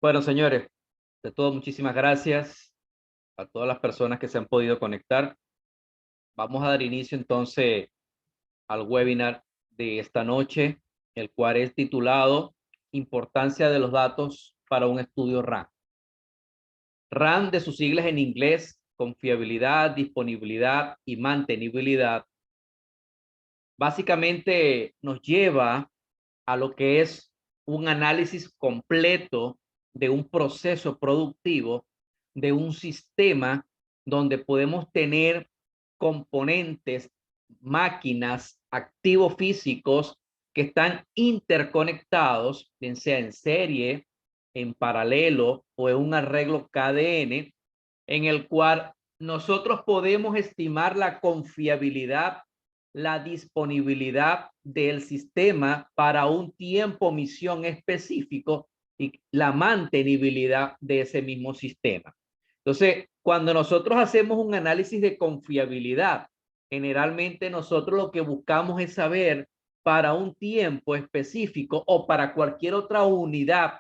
Bueno, señores, de todo, muchísimas gracias a todas las personas que se han podido conectar. Vamos a dar inicio entonces al webinar de esta noche, el cual es titulado Importancia de los datos para un estudio RAM. RAM, de sus siglas en inglés, confiabilidad, disponibilidad y mantenibilidad, básicamente nos lleva a lo que es un análisis completo de un proceso productivo, de un sistema donde podemos tener componentes, máquinas, activos físicos que están interconectados, bien sea en serie, en paralelo o en un arreglo KDN, en el cual nosotros podemos estimar la confiabilidad, la disponibilidad del sistema para un tiempo misión específico y la mantenibilidad de ese mismo sistema. Entonces, cuando nosotros hacemos un análisis de confiabilidad, generalmente nosotros lo que buscamos es saber para un tiempo específico o para cualquier otra unidad,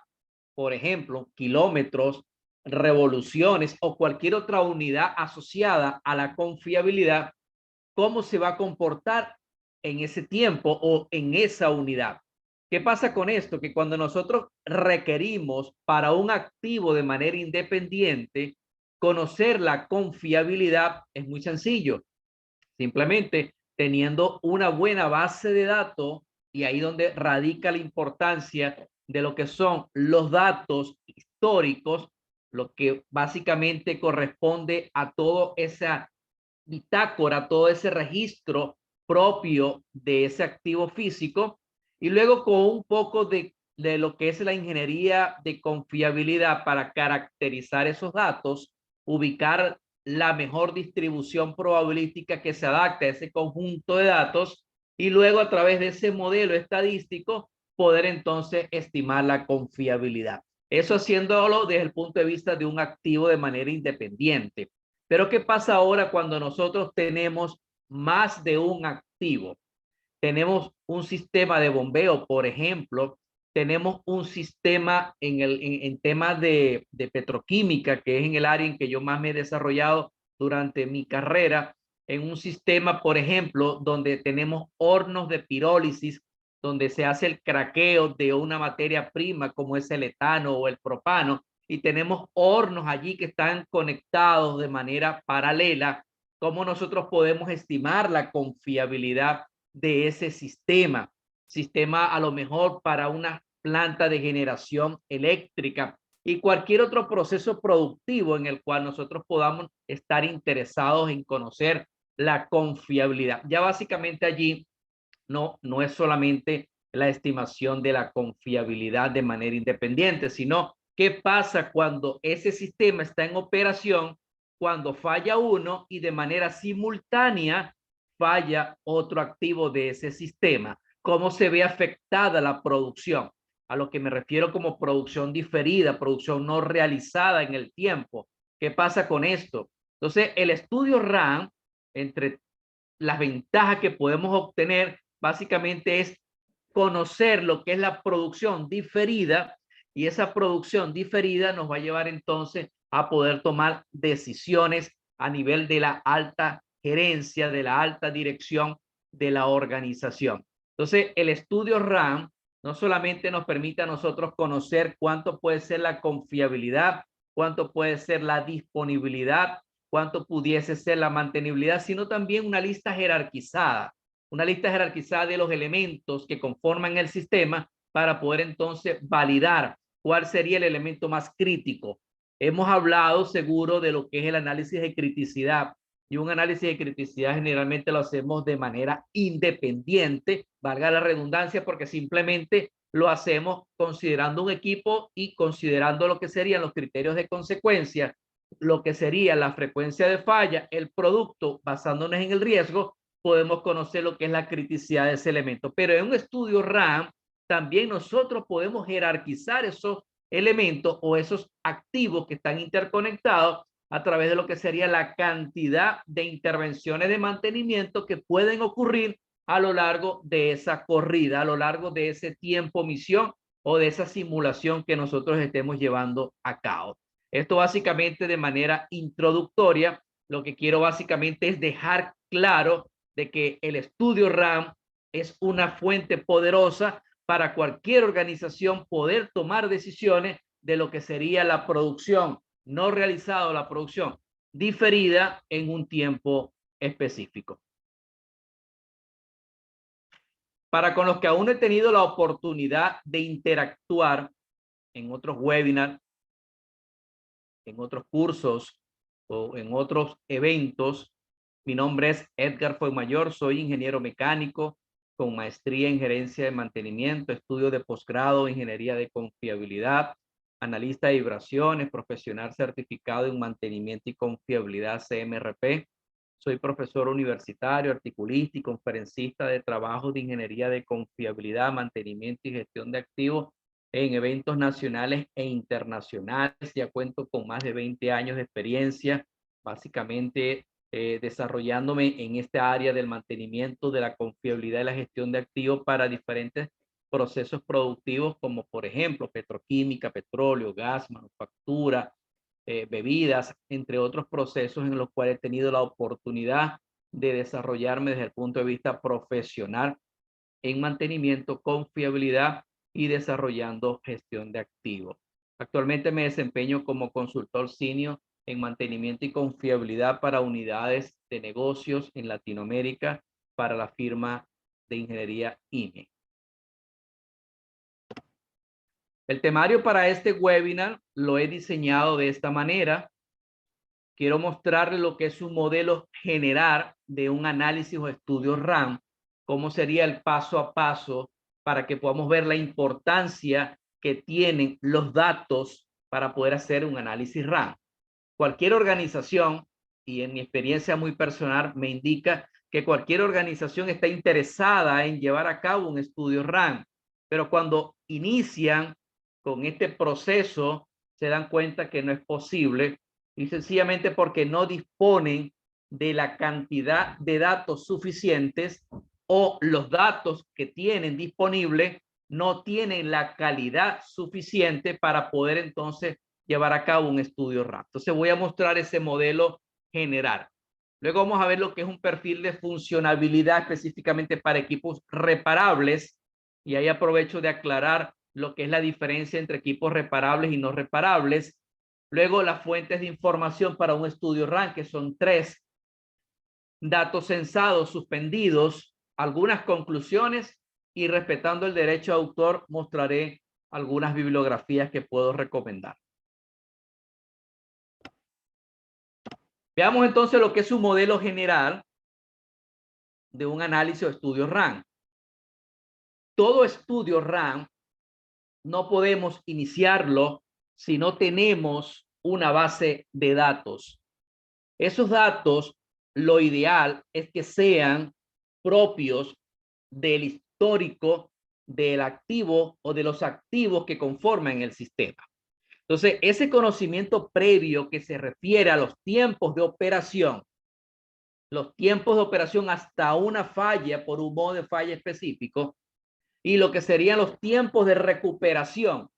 por ejemplo, kilómetros, revoluciones o cualquier otra unidad asociada a la confiabilidad, cómo se va a comportar en ese tiempo o en esa unidad. ¿Qué pasa con esto? Que cuando nosotros requerimos para un activo de manera independiente conocer la confiabilidad, es muy sencillo. Simplemente teniendo una buena base de datos, y ahí donde radica la importancia de lo que son los datos históricos, lo que básicamente corresponde a toda esa bitácora, todo ese registro propio de ese activo físico, y luego con un poco de lo que es la ingeniería de confiabilidad para caracterizar esos datos, ubicar la mejor distribución probabilística que se adapte a ese conjunto de datos, y luego a través de ese modelo estadístico poder entonces estimar la confiabilidad. Eso haciéndolo desde el punto de vista de un activo de manera independiente. Pero ¿qué pasa ahora cuando nosotros tenemos más de un activo? Tenemos un sistema de bombeo, por ejemplo, tenemos un sistema en temas de petroquímica, que es en el área en que yo más me he desarrollado durante mi carrera, en un sistema, por ejemplo, donde tenemos hornos de pirólisis, donde se hace el craqueo de una materia prima como es el etano o el propano, y tenemos hornos allí que están conectados de manera paralela. ¿Cómo nosotros podemos estimar la confiabilidad de ese sistema? Sistema a lo mejor para una planta de generación eléctrica y cualquier otro proceso productivo en el cual nosotros podamos estar interesados en conocer la confiabilidad. Ya básicamente allí no es solamente la estimación de la confiabilidad de manera independiente, sino qué pasa cuando ese sistema está en operación, cuando falla uno y de manera simultánea falla otro activo de ese sistema, cómo se ve afectada la producción. A lo que me refiero como producción diferida, producción no realizada en el tiempo. ¿Qué pasa con esto? Entonces, el estudio RAM, entre las ventajas que podemos obtener, básicamente es conocer lo que es la producción diferida, y esa producción diferida nos va a llevar entonces a poder tomar decisiones a nivel de la alta gerencia, de la alta dirección de la organización. Entonces, el estudio RAM no solamente nos permite a nosotros conocer cuánto puede ser la confiabilidad, cuánto puede ser la disponibilidad, cuánto pudiese ser la mantenibilidad, sino también una lista jerarquizada de los elementos que conforman el sistema para poder entonces validar cuál sería el elemento más crítico. Hemos hablado seguro de lo que es el análisis de criticidad, y un análisis de criticidad generalmente lo hacemos de manera independiente, valga la redundancia, porque simplemente lo hacemos considerando un equipo y considerando lo que serían los criterios de consecuencia, lo que sería la frecuencia de falla, el producto, basándonos en el riesgo, podemos conocer lo que es la criticidad de ese elemento. Pero en un estudio RAM, también nosotros podemos jerarquizar esos elementos o esos activos que están interconectados a través de lo que sería la cantidad de intervenciones de mantenimiento que pueden ocurrir a lo largo de esa corrida, a lo largo de ese tiempo misión o de esa simulación que nosotros estemos llevando a cabo. Esto básicamente de manera introductoria, lo que quiero básicamente es dejar claro de que el estudio RAM es una fuente poderosa para cualquier organización poder tomar decisiones de lo que sería la producción no realizada, la producción diferida en un tiempo específico. Para con los que aún he tenido la oportunidad de interactuar en otros webinars, en otros cursos o en otros eventos, mi nombre es Edgar Fuenmayor, soy ingeniero mecánico con maestría en gerencia de mantenimiento, estudio de posgrado, ingeniería de confiabilidad, analista de vibraciones, profesional certificado en mantenimiento y confiabilidad CMRP. Soy profesor universitario, articulista y conferencista de trabajos de ingeniería de confiabilidad, mantenimiento y gestión de activos en eventos nacionales e internacionales. Ya cuento con más de 20 años de experiencia, básicamente desarrollándome en esta área del mantenimiento, de la confiabilidad y la gestión de activos para diferentes procesos productivos como por ejemplo petroquímica, petróleo, gas, manufactura, bebidas, entre otros procesos en los cuales he tenido la oportunidad de desarrollarme desde el punto de vista profesional en mantenimiento, confiabilidad y desarrollando gestión de activos. Actualmente me desempeño como consultor senior en mantenimiento y confiabilidad para unidades de negocios en Latinoamérica para la firma de ingeniería INE. El temario para este webinar lo he diseñado de esta manera. Quiero mostrarle lo que es un modelo general de un análisis o estudio RAM, cómo sería el paso a paso para que podamos ver la importancia que tienen los datos para poder hacer un análisis RAM. Cualquier organización, y en mi experiencia muy personal me indica que cualquier organización está interesada en llevar a cabo un estudio RAM, pero cuando inician con este proceso se dan cuenta que no es posible y sencillamente porque no disponen de la cantidad de datos suficientes o los datos que tienen disponibles no tienen la calidad suficiente para poder entonces llevar a cabo un estudio RAM. Entonces voy a mostrar ese modelo general. Luego vamos a ver lo que es un perfil de funcionabilidad específicamente para equipos reparables y ahí aprovecho de aclarar lo que es la diferencia entre equipos reparables y no reparables. Luego las fuentes de información para un estudio RAM, que son 3. Datos censados, suspendidos, algunas conclusiones y respetando el derecho de autor mostraré algunas bibliografías que puedo recomendar. Veamos entonces lo que es un modelo general de un análisis o estudio RAM. Todo estudio RAM no podemos iniciarlo si no tenemos una base de datos. Esos datos, lo ideal es que sean propios del histórico del activo o de los activos que conforman el sistema. Entonces, ese conocimiento previo que se refiere a los tiempos de operación hasta una falla por un modo de falla específico y lo que serían los tiempos de recuperación,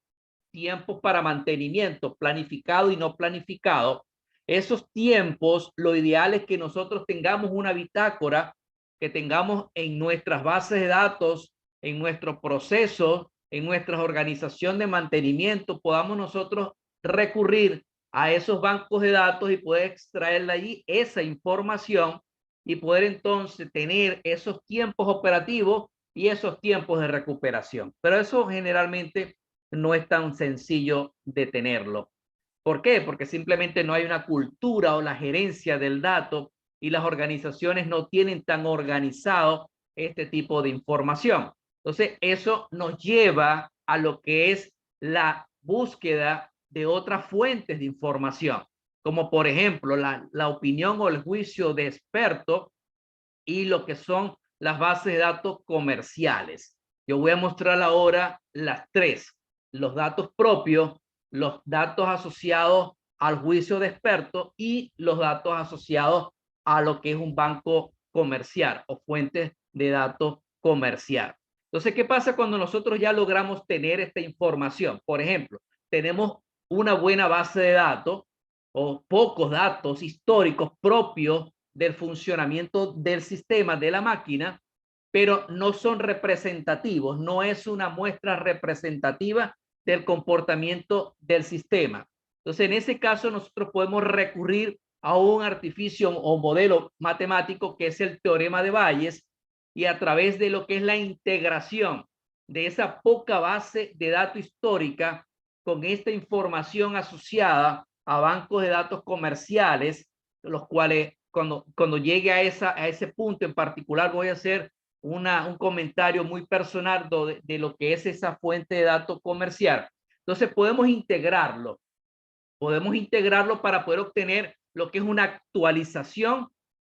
tiempos para mantenimiento planificado y no planificado. Esos tiempos, lo ideal es que nosotros tengamos una bitácora, que tengamos en nuestras bases de datos, en nuestro proceso, en nuestra organización de mantenimiento, podamos nosotros recurrir a esos bancos de datos y poder extraer de allí esa información y poder entonces tener esos tiempos operativos y esos tiempos de recuperación. Pero eso generalmente no es tan sencillo de tenerlo. ¿Por qué? Porque simplemente no hay una cultura o la gerencia del dato y las organizaciones no tienen tan organizado este tipo de información. Entonces, eso nos lleva a lo que es la búsqueda de otras fuentes de información, como por ejemplo la opinión o el juicio de expertos y lo que son las bases de datos comerciales. Yo voy a mostrar ahora las 3, los datos propios, los datos asociados al juicio de expertos y los datos asociados a lo que es un banco comercial o fuentes de datos comercial. Entonces, ¿qué pasa cuando nosotros ya logramos tener esta información? Por ejemplo, tenemos una buena base de datos o pocos datos históricos propios del funcionamiento del sistema, de la máquina, pero no son representativos, no es una muestra representativa del comportamiento del sistema. Entonces, en ese caso, nosotros podemos recurrir a un artificio o modelo matemático que es el teorema de Bayes, y a través de lo que es la integración de esa poca base de datos histórica con esta información asociada a bancos de datos comerciales, los cuales cuando llegue a ese punto en particular voy a hacer un comentario muy personal de lo que es esa fuente de datos comercial. Entonces podemos integrarlo para poder obtener lo que es una actualización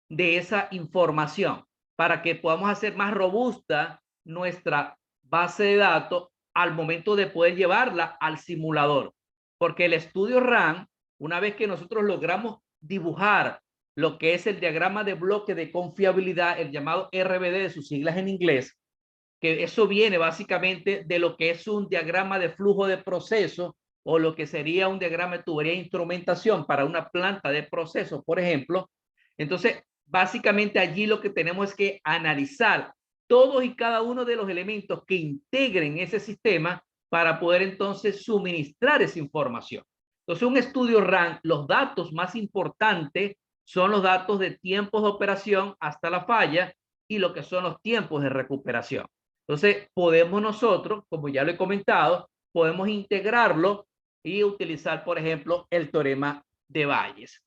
de esa información, para que podamos hacer más robusta nuestra base de datos al momento de poder llevarla al simulador. Porque el estudio RAM, una vez que nosotros logramos dibujar lo que es el diagrama de bloque de confiabilidad, el llamado RBD de sus siglas en inglés, que eso viene básicamente de lo que es un diagrama de flujo de proceso o lo que sería un diagrama de tubería de instrumentación para una planta de proceso, por ejemplo. Entonces, básicamente allí lo que tenemos es que analizar todos y cada uno de los elementos que integren ese sistema para poder entonces suministrar esa información. Entonces, un estudio RAM, los datos más importantes son los datos de tiempos de operación hasta la falla y lo que son los tiempos de recuperación. Entonces, podemos nosotros, como ya lo he comentado, podemos integrarlo y utilizar, por ejemplo, el teorema de Bayes.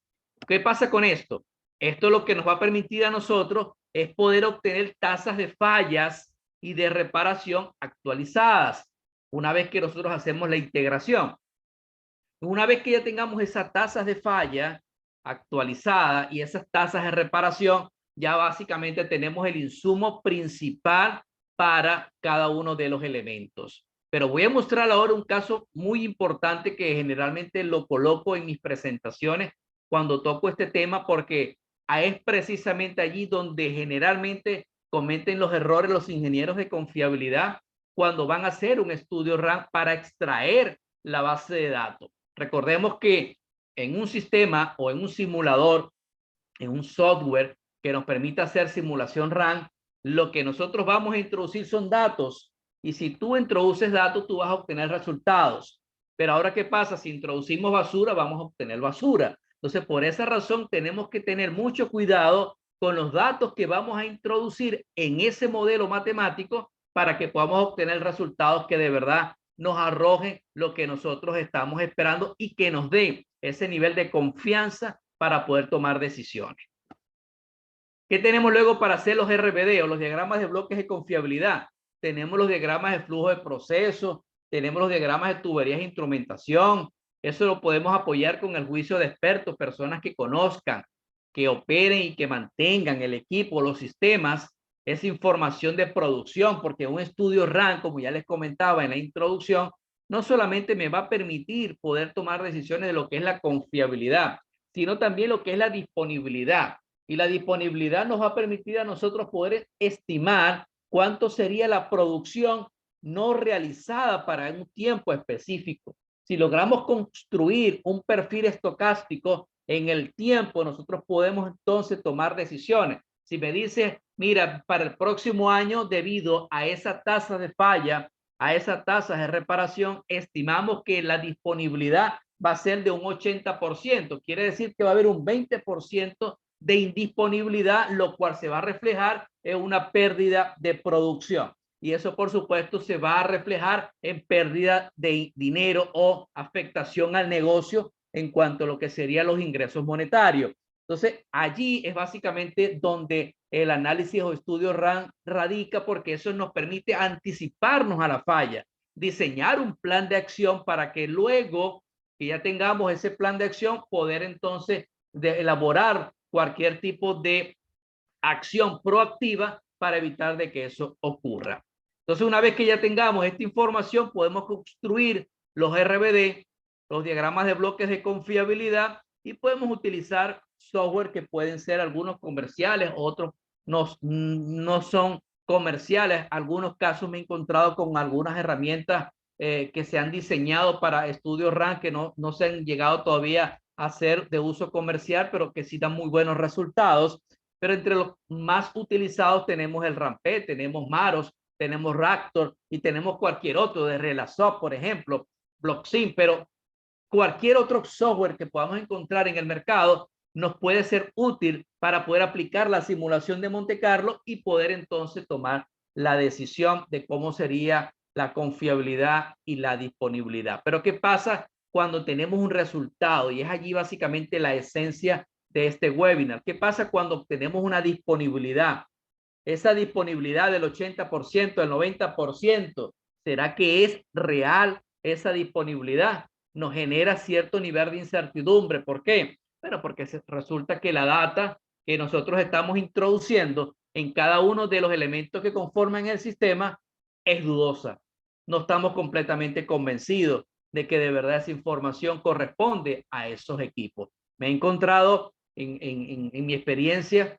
¿Qué pasa con esto? Esto lo que nos va a permitir a nosotros es poder obtener tasas de fallas y de reparación actualizadas una vez que nosotros hacemos la integración. Una vez que ya tengamos esas tasas de falla actualizadas y esas tasas de reparación, ya básicamente tenemos el insumo principal para cada uno de los elementos. Pero voy a mostrar ahora un caso muy importante que generalmente lo coloco en mis presentaciones cuando toco este tema, porque es precisamente allí donde generalmente cometen los errores los ingenieros de confiabilidad cuando van a hacer un estudio RAM para extraer la base de datos. Recordemos que en un sistema o en un simulador, en un software que nos permita hacer simulación RAM, lo que nosotros vamos a introducir son datos. Y si tú introduces datos, tú vas a obtener resultados. Pero ahora, ¿qué pasa? Si introducimos basura, vamos a obtener basura. Entonces, por esa razón, tenemos que tener mucho cuidado con los datos que vamos a introducir en ese modelo matemático para que podamos obtener resultados que de verdad nos arrojen lo que nosotros estamos esperando y que nos den ese nivel de confianza para poder tomar decisiones. ¿Qué tenemos luego para hacer los RBD o los diagramas de bloques de confiabilidad? Tenemos los diagramas de flujo de proceso, tenemos los diagramas de tuberías de instrumentación. Eso lo podemos apoyar con el juicio de expertos, personas que conozcan, que operen y que mantengan el equipo, los sistemas, esa información de producción, porque un estudio RAM, como ya les comentaba en la introducción, no solamente me va a permitir poder tomar decisiones de lo que es la confiabilidad, sino también lo que es la disponibilidad. Y la disponibilidad nos va a permitir a nosotros poder estimar cuánto sería la producción no realizada para un tiempo específico. Si logramos construir un perfil estocástico en el tiempo, nosotros podemos entonces tomar decisiones. Si me dice, mira, para el próximo año, debido a esa tasa de falla, a esa tasa de reparación, estimamos que la disponibilidad va a ser de un 80%. Quiere decir que va a haber un 20% de indisponibilidad, lo cual se va a reflejar en una pérdida de producción. Y eso, por supuesto, se va a reflejar en pérdida de dinero o afectación al negocio en cuanto a lo que serían los ingresos monetarios. Entonces, allí es básicamente donde el análisis o estudio RAM radica, porque eso nos permite anticiparnos a la falla, diseñar un plan de acción para que luego que ya tengamos ese plan de acción, poder entonces elaborar cualquier tipo de acción proactiva para evitar de que eso ocurra. Entonces, una vez que ya tengamos esta información, podemos construir los RBD, los diagramas de bloques de confiabilidad, y podemos utilizar software que pueden ser algunos comerciales, otros no son comerciales. Algunos casos me he encontrado con algunas herramientas que se han diseñado para estudios RAM que no se han llegado todavía a ser de uso comercial, pero que sí dan muy buenos resultados. Pero entre los más utilizados tenemos el Rampé, tenemos Maros, tenemos Raptor y tenemos cualquier otro de Relasoft, por ejemplo, Blocksim, pero cualquier otro software que podamos encontrar en el mercado nos puede ser útil para poder aplicar la simulación de Monte Carlo y poder entonces tomar la decisión de cómo sería la confiabilidad y la disponibilidad. Pero ¿qué pasa cuando tenemos un resultado? Y es allí básicamente la esencia de este webinar. ¿Qué pasa cuando obtenemos una disponibilidad? Esa disponibilidad del 80%, del 90%, ¿será que es real esa disponibilidad? Nos genera cierto nivel de incertidumbre. ¿Por qué? Bueno, porque resulta que la data que nosotros estamos introduciendo en cada uno de los elementos que conforman el sistema es dudosa. No estamos completamente convencidos de que de verdad esa información corresponde a esos equipos. Me he encontrado en mi experiencia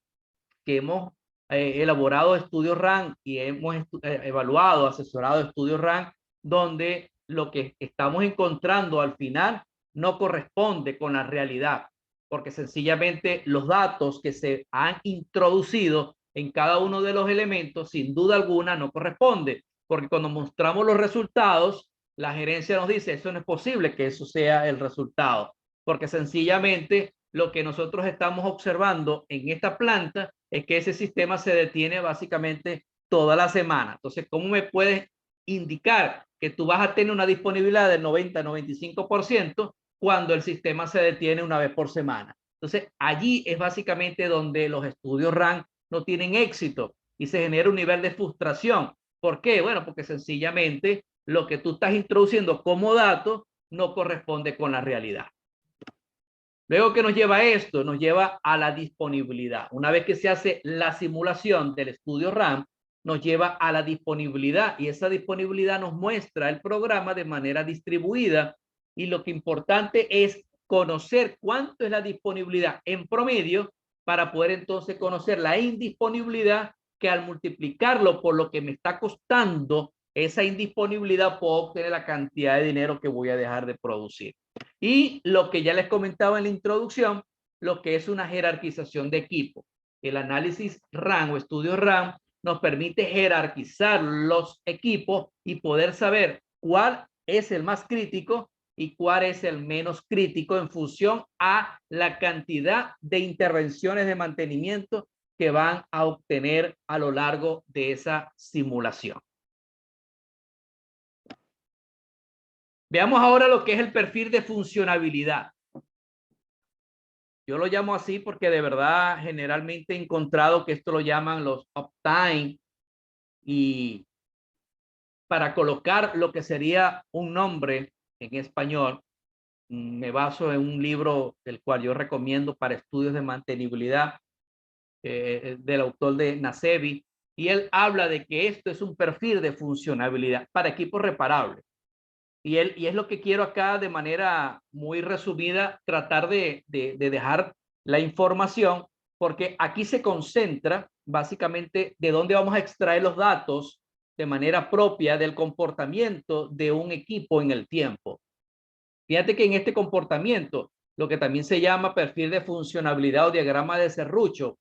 que hemos elaborado estudios RAM y hemos evaluado, asesorado estudios RAM, donde lo que estamos encontrando al final no corresponde con la realidad, porque sencillamente los datos que se han introducido en cada uno de los elementos, sin duda alguna, no corresponde, porque cuando mostramos los resultados, la gerencia nos dice, eso no es posible que eso sea el resultado, porque sencillamente lo que nosotros estamos observando en esta planta es que ese sistema se detiene básicamente toda la semana. Entonces, ¿cómo me puedes indicar que tú vas a tener una disponibilidad del 90-95% cuando el sistema se detiene una vez por semana? Entonces, allí es básicamente donde los estudios RAM no tienen éxito y se genera un nivel de frustración. ¿Por qué? Bueno, porque sencillamente lo que tú estás introduciendo como dato no corresponde con la realidad. Luego, ¿qué nos lleva a esto? Nos lleva a la disponibilidad. Una vez que se hace la simulación del estudio RAM, nos lleva a la disponibilidad y esa disponibilidad nos muestra el programa de manera distribuida y lo que importante es conocer cuánto es la disponibilidad en promedio para poder entonces conocer la indisponibilidad que al multiplicarlo por lo que me está costando esa indisponibilidad puedo obtener la cantidad de dinero que voy a dejar de producir. Y lo que ya les comentaba en la introducción, lo que es una jerarquización de equipo. El análisis RAM o estudio RAM nos permite jerarquizar los equipos y poder saber cuál es el más crítico y cuál es el menos crítico en función a la cantidad de intervenciones de mantenimiento que van a obtener a lo largo de esa simulación. Veamos ahora lo que es el perfil de funcionabilidad. Yo lo llamo así porque de verdad generalmente he encontrado que esto lo llaman los uptime y para colocar lo que sería un nombre en español, me baso en un libro del cual yo recomiendo para estudios de mantenibilidad del autor de Nasevi y él habla de que esto es un perfil de funcionabilidad para equipos reparables. Y es lo que quiero acá de manera muy resumida, tratar de dejar la información, porque aquí se concentra básicamente de dónde vamos a extraer los datos de manera propia del comportamiento de un equipo en el tiempo. Fíjate que en este comportamiento, lo que también se llama perfil de funcionabilidad o diagrama de serrucho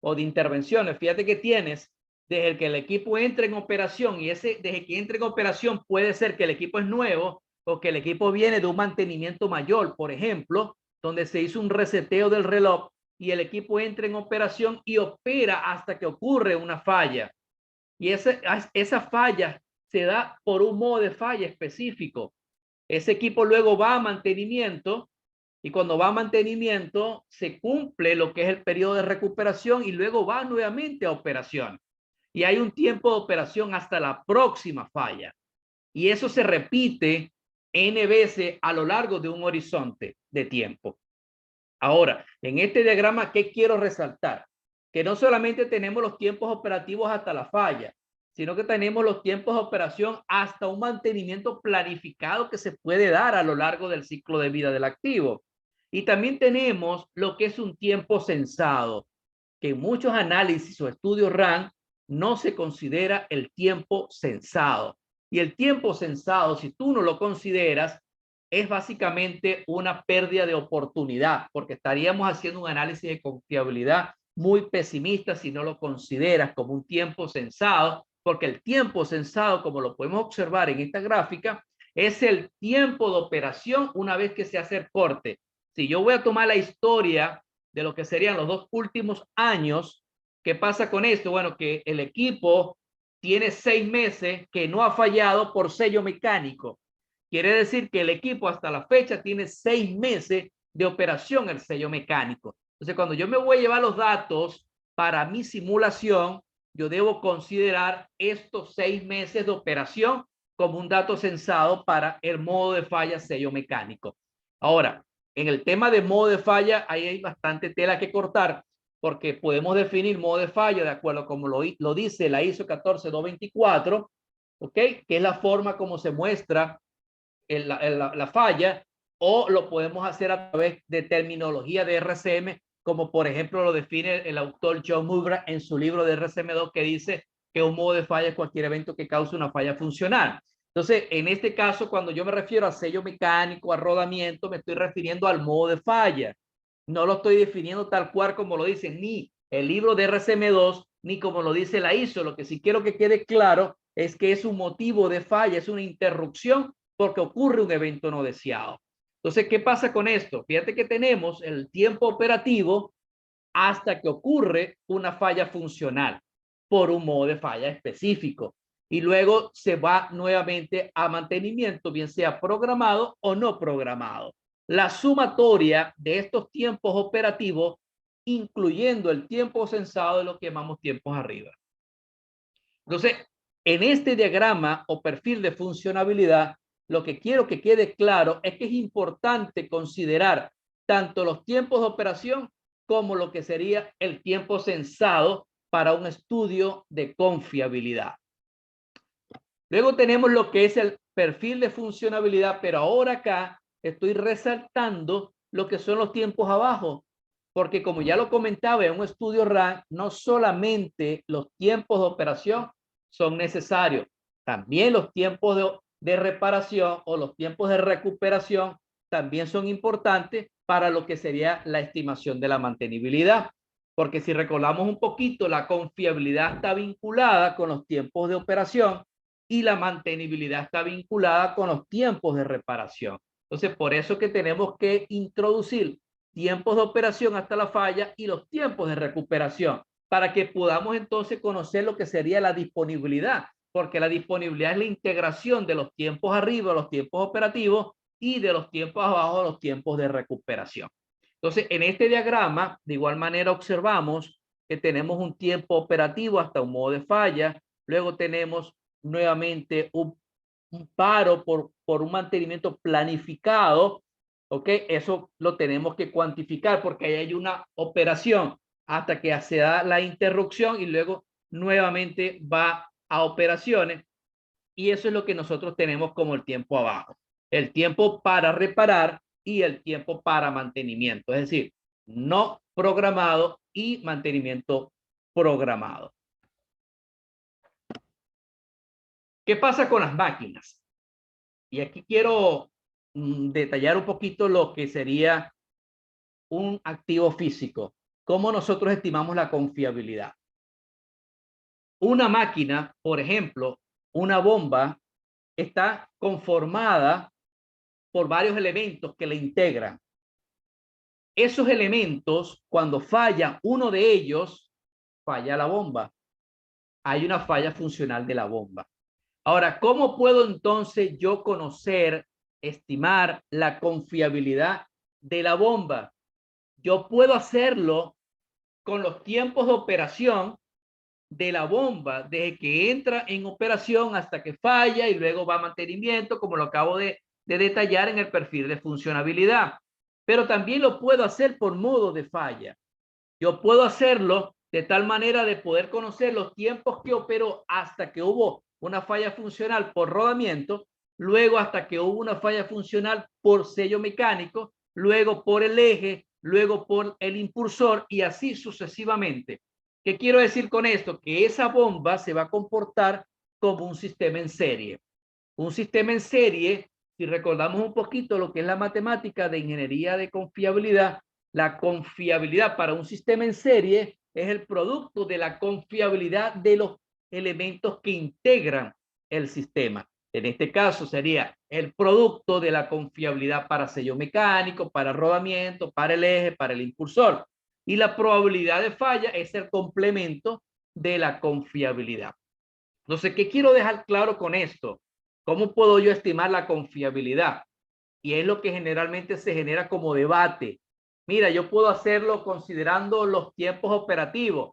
o de intervenciones, fíjate que tienes desde que el equipo entre en operación y desde que entre en operación puede ser que el equipo es nuevo o que el equipo viene de un mantenimiento mayor, por ejemplo, donde se hizo un reseteo del reloj y el equipo entra en operación y opera hasta que ocurre una falla. Y esa falla se da por un modo de falla específico. Ese equipo luego va a mantenimiento y cuando va a mantenimiento se cumple lo que es el periodo de recuperación y luego va nuevamente a operación. Y hay un tiempo de operación hasta la próxima falla. Y eso se repite N veces a lo largo de un horizonte de tiempo. Ahora, en este diagrama, ¿qué quiero resaltar? Que no solamente tenemos los tiempos operativos hasta la falla, sino que tenemos los tiempos de operación hasta un mantenimiento planificado que se puede dar a lo largo del ciclo de vida del activo. Y también tenemos lo que es un tiempo censado, que en muchos análisis o estudios RAM no se considera el tiempo censado. Y el tiempo censado, si tú no lo consideras, es básicamente una pérdida de oportunidad, porque estaríamos haciendo un análisis de confiabilidad muy pesimista si no lo consideras como un tiempo censado, porque el tiempo censado, como lo podemos observar en esta gráfica, es el tiempo de operación una vez que se hace el corte. Si yo voy a tomar la historia de lo que serían los 2 últimos años, ¿qué pasa con esto? Bueno, que el equipo tiene 6 meses que no ha fallado por sello mecánico. Quiere decir que el equipo hasta la fecha tiene 6 meses de operación el sello mecánico. Entonces, cuando yo me voy a llevar los datos para mi simulación, yo debo considerar estos 6 meses de operación como un dato censado para el modo de falla sello mecánico. Ahora, en el tema de modo de falla, ahí hay bastante tela que cortar, porque podemos definir modo de falla de acuerdo a como lo dice la ISO 14224, ¿ok? Que es la forma como se muestra la falla, o lo podemos hacer a través de terminología de RCM, como por ejemplo lo define el autor John Mubra en su libro de RCM2, que dice que un modo de falla es cualquier evento que cause una falla funcional. Entonces, en este caso, cuando yo me refiero a sello mecánico, a rodamiento, me estoy refiriendo al modo de falla. No lo estoy definiendo tal cual como lo dice ni el libro de RCM2, ni como lo dice la ISO. Lo que sí quiero que quede claro es que es un motivo de falla, es una interrupción porque ocurre un evento no deseado. Entonces, ¿qué pasa con esto? Fíjate que tenemos el tiempo operativo hasta que ocurre una falla funcional por un modo de falla específico. Y luego se va nuevamente a mantenimiento, bien sea programado o no programado. La sumatoria de estos tiempos operativos, incluyendo el tiempo censado, es lo que llamamos tiempos arriba. Entonces, en este diagrama o perfil de funcionabilidad, lo que quiero que quede claro es que es importante considerar tanto los tiempos de operación como lo que sería el tiempo censado para un estudio de confiabilidad. Luego tenemos lo que es el perfil de funcionabilidad, pero ahora acá estoy resaltando lo que son los tiempos abajo, porque como ya lo comentaba en un estudio RAN, no solamente los tiempos de operación son necesarios, también los tiempos de reparación o los tiempos de recuperación también son importantes para lo que sería la estimación de la mantenibilidad. Porque si recordamos un poquito, la confiabilidad está vinculada con los tiempos de operación y la mantenibilidad está vinculada con los tiempos de reparación. Entonces, por eso que tenemos que introducir tiempos de operación hasta la falla y los tiempos de recuperación para que podamos entonces conocer lo que sería la disponibilidad, porque la disponibilidad es la integración de los tiempos arriba, los tiempos operativos, y de los tiempos abajo, los tiempos de recuperación. Entonces, en este diagrama, de igual manera observamos que tenemos un tiempo operativo hasta un modo de falla, luego tenemos nuevamente un paro por un mantenimiento planificado, ¿ok? Eso lo tenemos que cuantificar porque ahí hay una operación hasta que se da la interrupción y luego nuevamente va a operaciones, y eso es lo que nosotros tenemos como el tiempo abajo. El tiempo para reparar y el tiempo para mantenimiento, es decir, no programado y mantenimiento programado. ¿Qué pasa con las máquinas? Y aquí quiero detallar un poquito lo que sería un activo físico. ¿Cómo nosotros estimamos la confiabilidad? Una máquina, por ejemplo, una bomba, está conformada por varios elementos que la integran. Esos elementos, cuando falla uno de ellos, falla la bomba. Hay una falla funcional de la bomba. Ahora, ¿cómo puedo entonces yo conocer, estimar la confiabilidad de la bomba? Yo puedo hacerlo con los tiempos de operación de la bomba, desde que entra en operación hasta que falla y luego va a mantenimiento, como lo acabo de detallar en el perfil de funcionabilidad. Pero también lo puedo hacer por modo de falla. Yo puedo hacerlo de tal manera de poder conocer los tiempos que operó hasta que hubo una falla funcional por rodamiento, luego hasta que hubo una falla funcional por sello mecánico, luego por el eje, luego por el impulsor y así sucesivamente. ¿Qué quiero decir con esto? Que esa bomba se va a comportar como un sistema en serie. Un sistema en serie, si recordamos un poquito lo que es la matemática de ingeniería de confiabilidad, la confiabilidad para un sistema en serie es el producto de la confiabilidad de los elementos que integran el sistema. En este caso sería el producto de la confiabilidad para sello mecánico, para rodamiento, para el eje, para el impulsor. Y la probabilidad de falla es el complemento de la confiabilidad. Entonces, ¿qué quiero dejar claro con esto? ¿Cómo puedo yo estimar la confiabilidad? Y es lo que generalmente se genera como debate. Mira, yo puedo hacerlo considerando los tiempos operativos.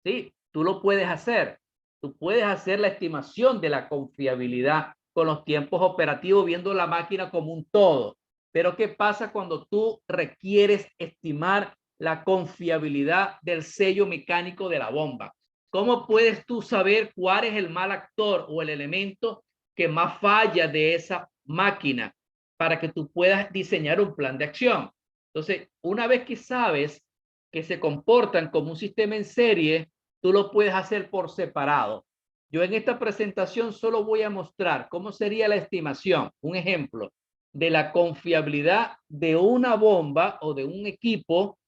Sí, tú lo puedes hacer. Tú puedes hacer la estimación de la confiabilidad con los tiempos operativos viendo la máquina como un todo. Pero ¿qué pasa cuando tú requieres estimar la confiabilidad del sello mecánico de la bomba? ¿Cómo puedes tú saber cuál es el mal actor o el elemento que más falla de esa máquina para que tú puedas diseñar un plan de acción? Entonces, una vez que sabes que se comportan como un sistema en serie, tú lo puedes hacer por separado. Yo en esta presentación solo voy a mostrar cómo sería la estimación, un ejemplo, de la confiabilidad de una bomba o de un equipo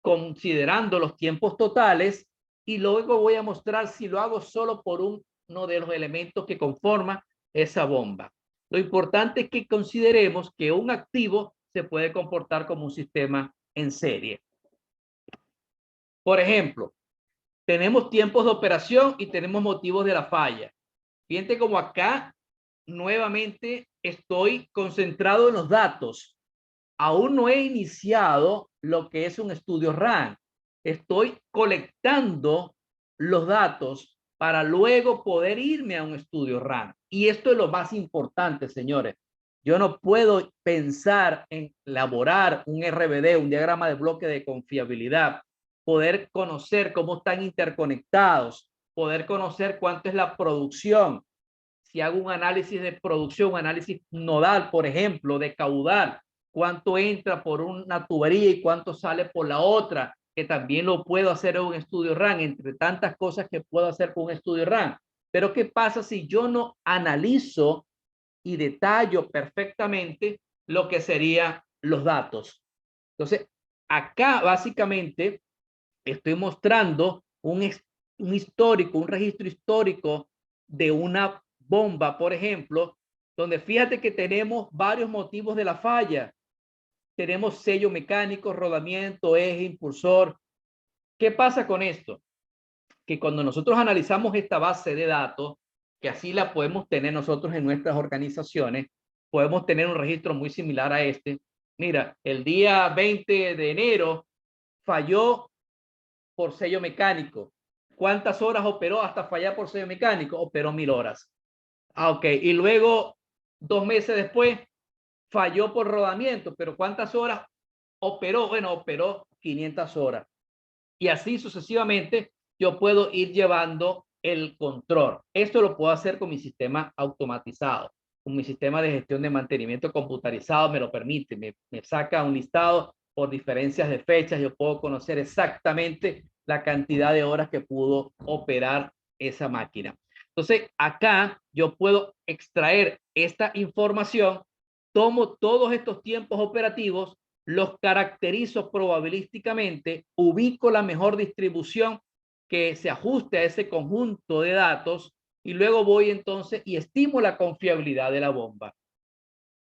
considerando los tiempos totales, y luego voy a mostrar si lo hago solo por uno de los elementos que conforman esa bomba. Lo importante es que consideremos que un activo se puede comportar como un sistema en serie. Por ejemplo, tenemos tiempos de operación y tenemos motivos de la falla. Fíjate como acá nuevamente estoy concentrado en los datos. Aún no he iniciado lo que es un estudio RAM. Estoy colectando los datos para luego poder irme a un estudio RAM. Y esto es lo más importante, señores. Yo no puedo pensar en elaborar un RBD, un diagrama de bloque de confiabilidad, poder conocer cómo están interconectados, poder conocer cuánto es la producción. Si hago un análisis de producción, un análisis nodal, por ejemplo, de caudal, cuánto entra por una tubería y cuánto sale por la otra, que también lo puedo hacer en un estudio RAM, entre tantas cosas que puedo hacer con un estudio RAM. Pero ¿qué pasa si yo no analizo y detallo perfectamente lo que serían los datos? Entonces, acá básicamente estoy mostrando un histórico, un registro histórico de una bomba, por ejemplo, donde fíjate que tenemos varios motivos de la falla. Tenemos sello mecánico, rodamiento, eje, impulsor. ¿Qué pasa con esto? Que cuando nosotros analizamos esta base de datos, que así la podemos tener nosotros en nuestras organizaciones, podemos tener un registro muy similar a este. Mira, el día 20 de enero falló por sello mecánico. ¿Cuántas horas operó hasta fallar por sello mecánico? Operó 1000 horas. Ah, ok. Y luego, 2 meses después, falló por rodamiento, pero ¿cuántas horas operó? Bueno, operó 500 horas. Y así sucesivamente, yo puedo ir llevando el control. Esto lo puedo hacer con mi sistema automatizado, con mi sistema de gestión de mantenimiento computarizado, me lo permite, me saca un listado por diferencias de fechas, yo puedo conocer exactamente la cantidad de horas que pudo operar esa máquina. Entonces, acá yo puedo extraer esta información, tomo todos estos tiempos operativos, los caracterizo probabilísticamente, ubico la mejor distribución que se ajuste a ese conjunto de datos y luego voy entonces y estimo la confiabilidad de la bomba.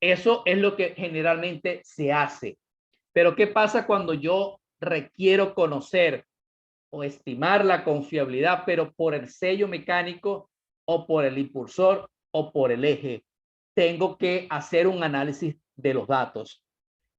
Eso es lo que generalmente se hace. Pero ¿qué pasa cuando yo requiero conocer o estimar la confiabilidad, pero por el sello mecánico o por el impulsor o por el eje? Tengo que hacer un análisis de los datos.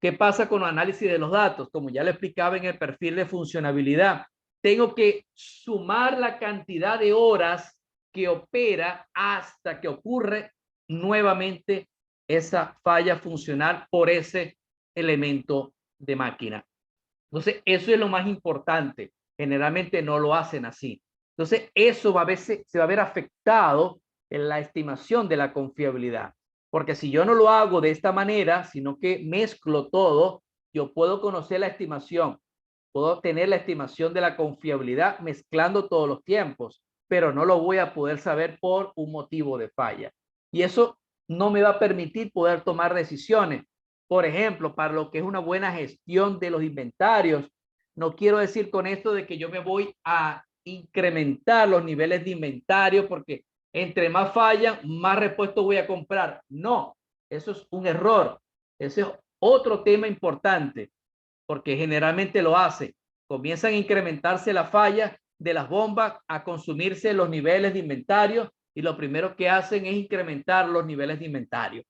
¿Qué pasa con el análisis de los datos? Como ya lo explicaba en el perfil de funcionabilidad, tengo que sumar la cantidad de horas que opera hasta que ocurre nuevamente esa falla funcional por ese elemento de máquina. Entonces, eso es lo más importante. Generalmente no lo hacen así. Entonces, eso a veces se va a ver afectado en la estimación de la confiabilidad. Porque si yo no lo hago de esta manera, sino que mezclo todo, yo puedo conocer la estimación Puedo tener la estimación de la confiabilidad mezclando todos los tiempos, pero no lo voy a poder saber por un motivo de falla. Y eso no me va a permitir poder tomar decisiones. Por ejemplo, para lo que es una buena gestión de los inventarios, no quiero decir con esto de que yo me voy a incrementar los niveles de inventario porque entre más fallan, más repuestos voy a comprar. No, eso es un error. Ese es otro tema importante porque generalmente lo hace. Comienzan a incrementarse la falla de las bombas, a consumirse los niveles de inventario y lo primero que hacen es incrementar los niveles de inventario.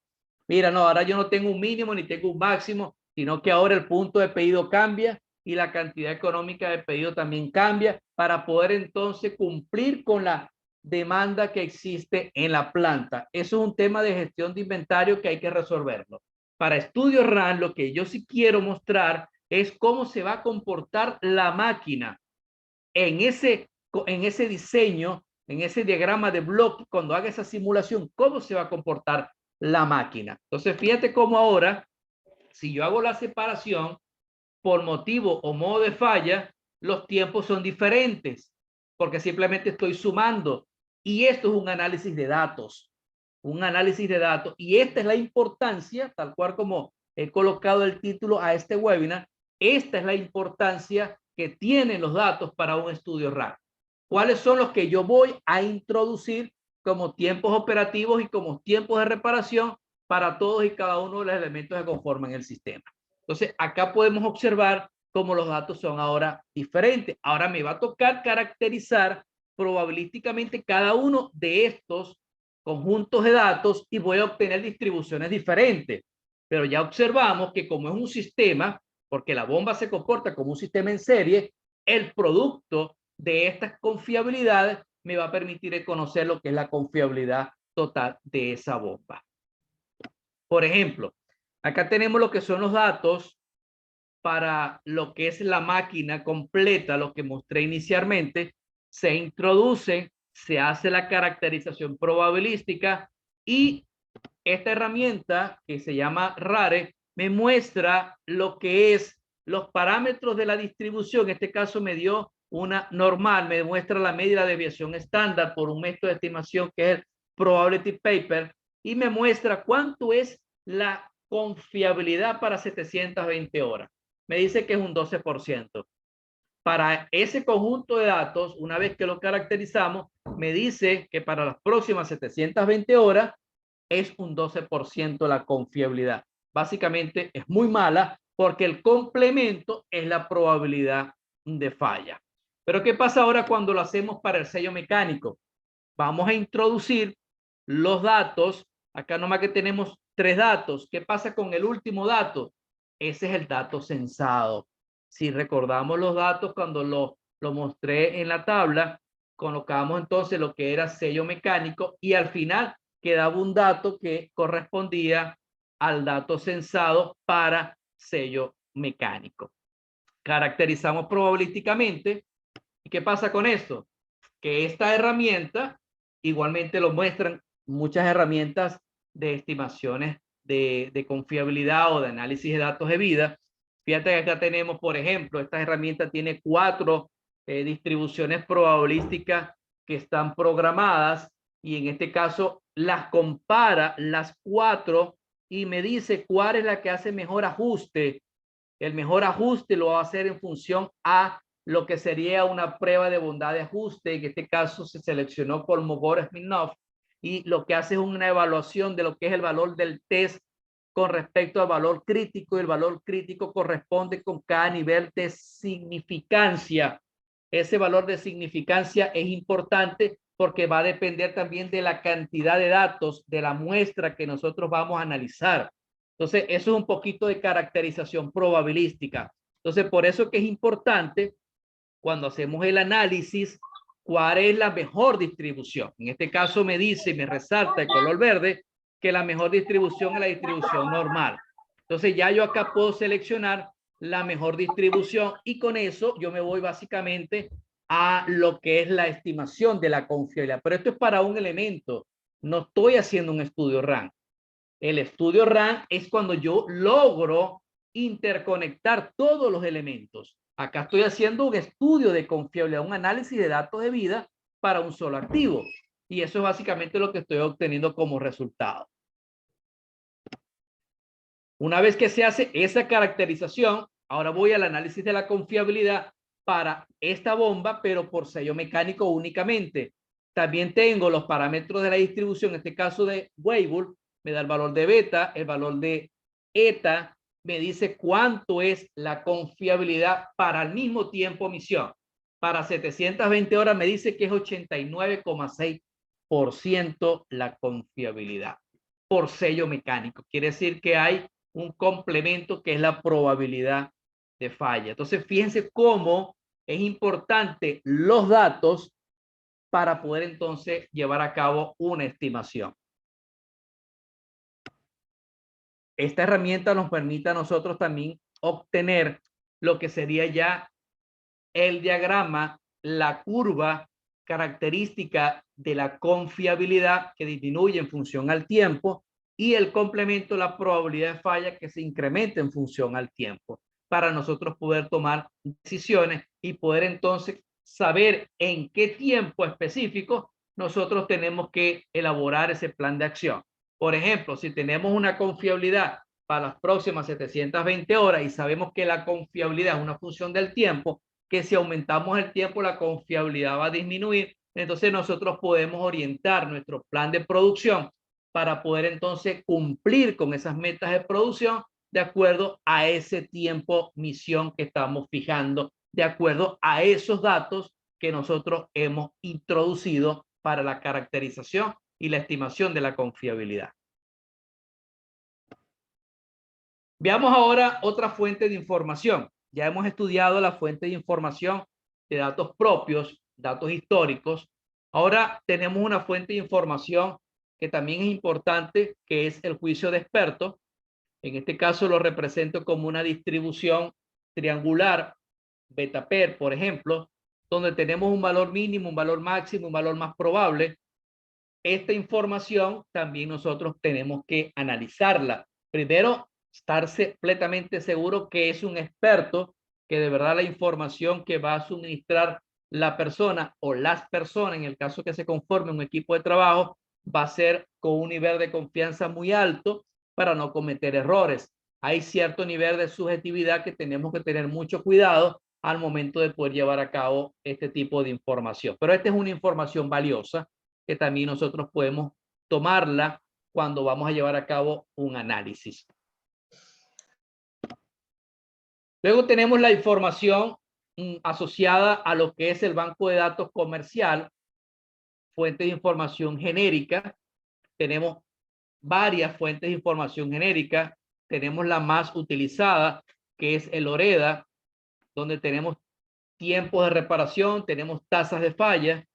Mira, no, ahora yo no tengo un mínimo ni tengo un máximo, sino que ahora el punto de pedido cambia y la cantidad económica de pedido también cambia para poder entonces cumplir con la demanda que existe en la planta. Eso es un tema de gestión de inventario que hay que resolverlo. Para estudios RAN, lo que yo sí quiero mostrar es cómo se va a comportar la máquina en ese diseño, en ese diagrama de bloque, cuando haga esa simulación, cómo se va a comportar la máquina. Entonces, fíjate cómo ahora, si yo hago la separación por motivo o modo de falla, los tiempos son diferentes, porque simplemente estoy sumando. Y esto es un análisis de datos, y esta es la importancia, tal cual como he colocado el título a este webinar, esta es la importancia que tienen los datos para un estudio RAN. ¿Cuáles son los que yo voy a introducir como tiempos operativos y como tiempos de reparación para todos y cada uno de los elementos que conforman el sistema? Entonces, acá podemos observar cómo los datos son ahora diferentes. Ahora me va a tocar caracterizar probabilísticamente cada uno de estos conjuntos de datos y voy a obtener distribuciones diferentes. Pero ya observamos que como es un sistema, porque la bomba se comporta como un sistema en serie, el producto de estas confiabilidades me va a permitir conocer lo que es la confiabilidad total de esa bomba. Por ejemplo, acá tenemos lo que son los datos para lo que es la máquina completa, lo que mostré inicialmente. Se introduce, se hace la caracterización probabilística y esta herramienta que se llama RARE me muestra lo que es los parámetros de la distribución. En este caso me dio una normal, me muestra la media de desviación estándar por un método de estimación que es el probability paper y me muestra cuánto es la confiabilidad para 720 horas. Me dice que es un 12%. Para ese conjunto de datos, una vez que lo caracterizamos, me dice que para las próximas 720 horas es un 12% la confiabilidad. Básicamente es muy mala porque el complemento es la probabilidad de falla. Pero ¿qué pasa ahora cuando lo hacemos para el sello mecánico? Vamos a introducir los datos. Acá nomás que tenemos 3 datos. ¿Qué pasa con el último dato? Ese es el dato censado. Si recordamos los datos cuando lo mostré en la tabla, colocamos entonces lo que era sello mecánico y al final quedaba un dato que correspondía al dato censado para sello mecánico. Caracterizamos probabilísticamente. ¿Y qué pasa con esto? Que esta herramienta igualmente lo muestran muchas herramientas de estimaciones de confiabilidad o de análisis de datos de vida. Fíjate que acá tenemos, por ejemplo, esta herramienta tiene 4 distribuciones probabilísticas que están programadas y en este caso las compara las 4 y me dice cuál es la que hace mejor ajuste. El mejor ajuste lo va a hacer en función a lo que sería una prueba de bondad de ajuste. En este caso se seleccionó Kolmogorov-Smirnov y lo que hace es una evaluación de lo que es el valor del test con respecto al valor crítico y el valor crítico corresponde con cada nivel de significancia. Ese valor de significancia es importante porque va a depender también de la cantidad de datos de la muestra que nosotros vamos a analizar. Entonces, eso es un poquito de caracterización probabilística. Entonces, por eso que es importante cuando hacemos el análisis, cuál es la mejor distribución. En este caso me dice, me resalta el color verde, que la mejor distribución es la distribución normal. Entonces ya yo acá puedo seleccionar la mejor distribución y con eso yo me voy básicamente a lo que es la estimación de la confiabilidad. Pero esto es para un elemento. No estoy haciendo un estudio RAN. El estudio RAN es cuando yo logro interconectar todos los elementos. Acá estoy haciendo un estudio de confiabilidad, un análisis de datos de vida para un solo activo. Y eso es básicamente lo que estoy obteniendo como resultado. Una vez que se hace esa caracterización, ahora voy al análisis de la confiabilidad para esta bomba, pero por sello mecánico únicamente. También tengo los parámetros de la distribución, en este caso de Weibull, me da el valor de beta, el valor de eta, me dice cuánto es la confiabilidad para el mismo tiempo emisión. Para 720 horas me dice que es 89,6% la confiabilidad por sello mecánico. Quiere decir que hay un complemento que es la probabilidad de falla. Entonces, fíjense cómo es importante los datos para poder entonces llevar a cabo una estimación. Esta herramienta nos permite a nosotros también obtener lo que sería ya el diagrama, la curva característica de la confiabilidad que disminuye en función al tiempo y el complemento, la probabilidad de falla que se incrementa en función al tiempo para nosotros poder tomar decisiones y poder entonces saber en qué tiempo específico nosotros tenemos que elaborar ese plan de acción. Por ejemplo, si tenemos una confiabilidad para las próximas 720 horas y sabemos que la confiabilidad es una función del tiempo, que si aumentamos el tiempo la confiabilidad va a disminuir, entonces nosotros podemos orientar nuestro plan de producción para poder entonces cumplir con esas metas de producción de acuerdo a ese tiempo misión que estamos fijando, de acuerdo a esos datos que nosotros hemos introducido para la caracterización y la estimación de la confiabilidad. Veamos ahora otra fuente de información. Ya hemos estudiado la fuente de información de datos propios, datos históricos. Ahora tenemos una fuente de información que también es importante, que es el juicio de expertos. En este caso lo represento como una distribución triangular, beta pair, por ejemplo, donde tenemos un valor mínimo, un valor máximo, un valor más probable. Esta información también nosotros tenemos que analizarla. Primero, estar completamente seguro que es un experto, que de verdad la información que va a suministrar la persona o las personas, en el caso que se conforme un equipo de trabajo, va a ser con un nivel de confianza muy alto para no cometer errores. Hay cierto nivel de subjetividad que tenemos que tener mucho cuidado al momento de poder llevar a cabo este tipo de información. Pero esta es una información valiosa que también nosotros podemos tomarla cuando vamos a llevar a cabo un análisis. Luego tenemos la información asociada a lo que es el banco de datos comercial, fuente de información genérica. Tenemos varias fuentes de información genérica. Tenemos la más utilizada, que es el OREDA, donde tenemos tiempos de reparación, tenemos tasas de falla,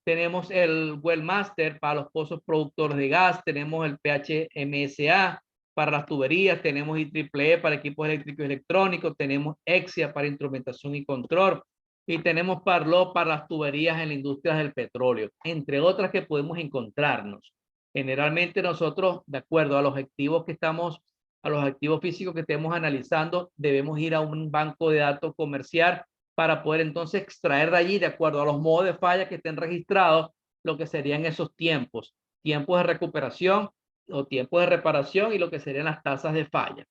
tenemos el Wellmaster para los pozos productores de gas, tenemos el PHMSA para las tuberías, tenemos IEEE para equipos eléctricos y electrónicos, tenemos EXIA para instrumentación y control, y tenemos Parlot para las tuberías en la industria del petróleo, entre otras que podemos encontrarnos. Generalmente nosotros, de acuerdo a los activos que estamos, a los activos físicos que estemos analizando, debemos ir a un banco de datos comercial para poder entonces extraer de allí, de acuerdo a los modos de falla que estén registrados, lo que serían esos tiempos, tiempos de recuperación o tiempos de reparación y lo que serían las tasas de falla.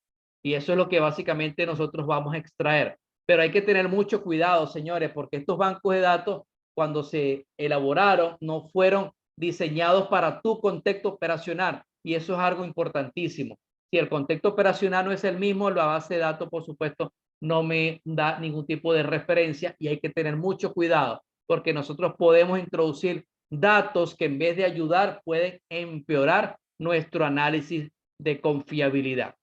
Y eso es lo que básicamente nosotros vamos a extraer. Pero hay que tener mucho cuidado, señores, porque estos bancos de datos, cuando se elaboraron, no fueron diseñados para tu contexto operacional. Y eso es algo importantísimo. Si el contexto operacional no es el mismo, la base de datos, por supuesto, no me da ningún tipo de referencia y hay que tener mucho cuidado porque nosotros podemos introducir datos que en vez de ayudar pueden empeorar nuestro análisis de confiabilidad.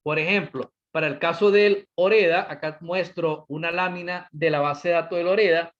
Por ejemplo, para el caso del OREDA, acá muestro una lámina de la base de datos del OREDA.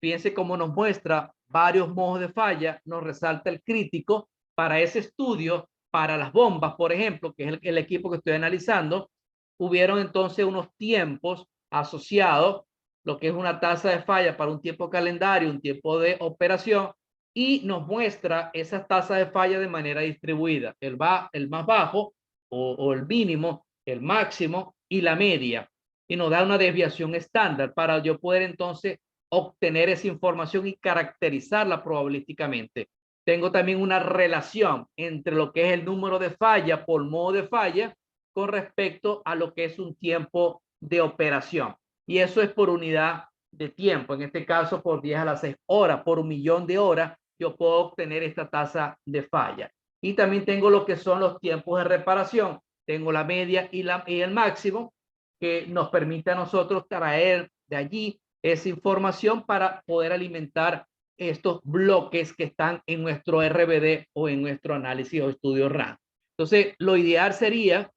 Fíjense cómo nos muestra varios modos de falla, nos resalta el crítico para ese estudio, para las bombas, por ejemplo, que es el equipo que estoy analizando. Hubieron entonces unos tiempos asociados, lo que es una tasa de falla para un tiempo calendario, un tiempo de operación, y nos muestra esas tasas de falla de manera distribuida. El más bajo o el mínimo, el máximo y la media. y nos da una desviación estándar para yo poder entonces obtener esa información y caracterizarla probabilísticamente. Tengo también una relación entre lo que es el número de falla por modo de falla con respecto a lo que es un tiempo de operación. Y eso es por unidad de tiempo. En este caso, por 10 a la 6 horas, por 1.000.000 de horas, yo puedo obtener esta tasa de falla. Y también tengo lo que son los tiempos de reparación. Tengo la media y el máximo que nos permite a nosotros traer de allí esa información para poder alimentar estos bloques que están en nuestro RBD o en nuestro análisis o estudio RAM. Entonces, lo ideal sería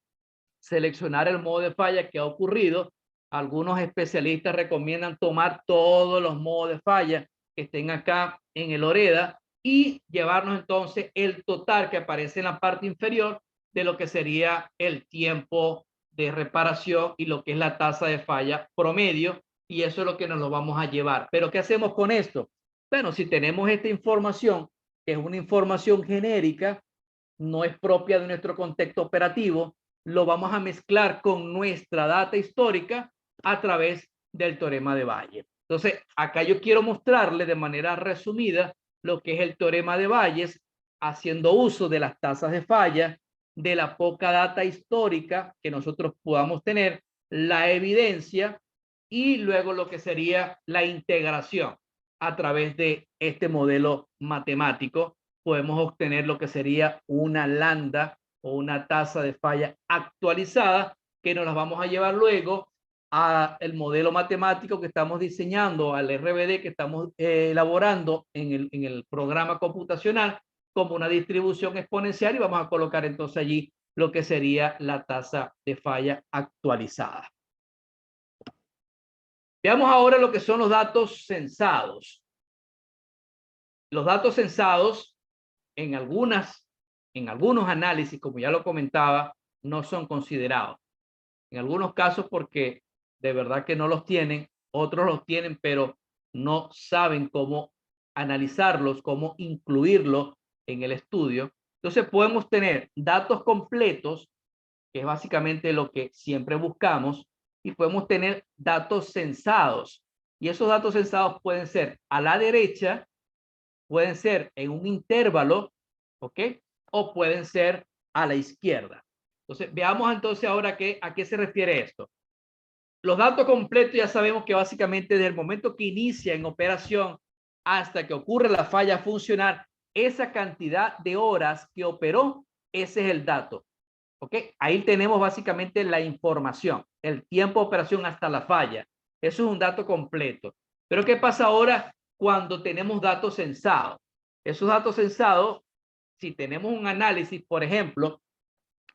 seleccionar el modo de falla que ha ocurrido. Algunos especialistas recomiendan tomar todos los modos de falla que estén acá en el OREDA y llevarnos entonces el total que aparece en la parte inferior de lo que sería el tiempo de reparación y lo que es la tasa de falla promedio, y eso es lo que nos lo vamos a llevar. Pero ¿qué hacemos con esto? Bueno, si tenemos esta información, que es una información genérica, no es propia de nuestro contexto operativo, lo vamos a mezclar con nuestra data histórica a través del teorema de Bayes. Entonces, acá yo quiero mostrarle de manera resumida lo que es el teorema de Bayes, haciendo uso de las tasas de falla, de la poca data histórica que nosotros podamos tener, la evidencia y luego lo que sería la integración a través de este modelo matemático. Podemos obtener lo que sería una lambda o una tasa de falla actualizada que nos las vamos a llevar luego al modelo matemático que estamos diseñando, al RBD que estamos elaborando en el programa computacional como una distribución exponencial, y vamos a colocar entonces allí lo que sería la tasa de falla actualizada. Veamos ahora lo que son los datos censados. Los datos censados en algunos análisis, como ya lo comentaba, no son considerados. En algunos casos porque de verdad que no los tienen, otros los tienen, pero no saben cómo analizarlos, cómo incluirlos en el estudio. Entonces podemos tener datos completos, que es básicamente lo que siempre buscamos, y podemos tener datos censados. Y esos datos censados pueden ser a la derecha, pueden ser en un intervalo, ¿ok? O pueden ser a la izquierda. Entonces, veamos entonces ahora a qué se refiere esto. Los datos completos ya sabemos que básicamente desde el momento que inicia en operación hasta que ocurre la falla funcional, esa cantidad de horas que operó, ese es el dato. ¿Ok? Ahí tenemos básicamente la información, el tiempo de operación hasta la falla. Eso es un dato completo. Pero ¿qué pasa ahora cuando tenemos datos censados? Esos datos censados, si tenemos un análisis, por ejemplo,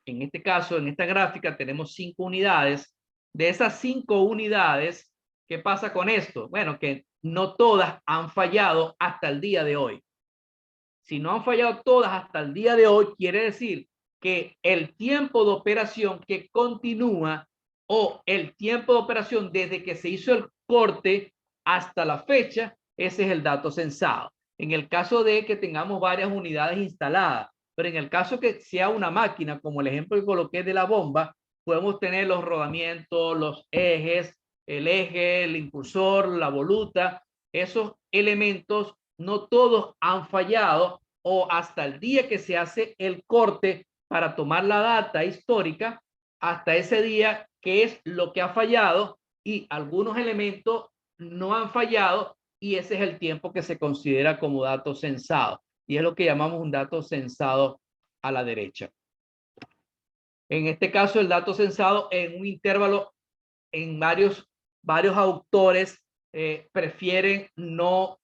en este caso, en esta gráfica tenemos 5 unidades. De esas 5 unidades, ¿qué pasa con esto? Bueno, que no todas han fallado hasta el día de hoy. Si no han fallado todas hasta el día de hoy, quiere decir que el tiempo de operación que continúa o el tiempo de operación desde que se hizo el corte hasta la fecha, ese es el dato censado. En el caso de que tengamos varias unidades instaladas, pero en el caso que sea una máquina, como el ejemplo que coloqué de la bomba, podemos tener los rodamientos, los ejes, el eje, el impulsor, la voluta. Esos elementos no todos han fallado, o hasta el día que se hace el corte para tomar la data histórica, hasta ese día, que es lo que ha fallado, y algunos elementos no han fallado, y ese es el tiempo que se considera como dato censado, y es lo que llamamos un dato censado a la derecha. En este caso, el dato censado en un intervalo, en varios autores prefieren no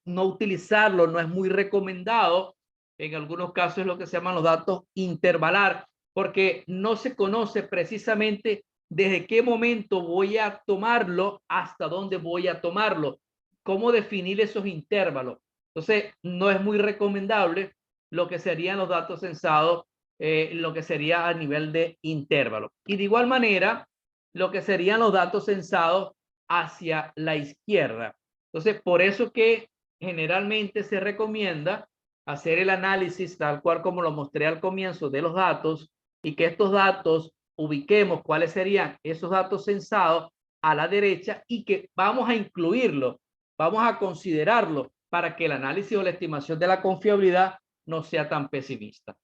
utilizarlo, no es muy recomendado. En algunos casos es lo que se llaman los datos intervalar, porque no se conoce precisamente desde qué momento voy a tomarlo hasta dónde voy a tomarlo, cómo definir esos intervalos. Entonces, no es muy recomendable lo que serían los datos censados, lo que sería a nivel de intervalo. Y de igual manera, lo que serían los datos censados hacia la izquierda. Entonces, por eso que generalmente se recomienda hacer el análisis tal cual como lo mostré al comienzo de los datos, y que estos datos ubiquemos cuáles serían esos datos censados a la derecha y que vamos a incluirlo, vamos a considerarlo para que el análisis o la estimación de la confiabilidad no sea tan pesimista.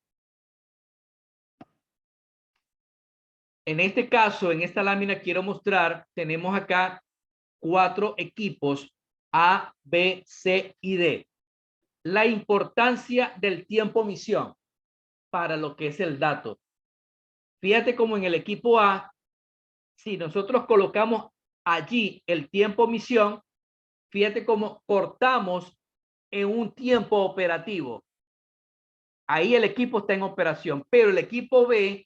En este caso, en esta lámina quiero mostrar, tenemos acá 4 equipos A, B, C y D. La importancia del tiempo misión para lo que es el dato. Fíjate como en el equipo A, si nosotros colocamos allí el tiempo misión, fíjate cómo cortamos en un tiempo operativo. Ahí el equipo está en operación, pero el equipo B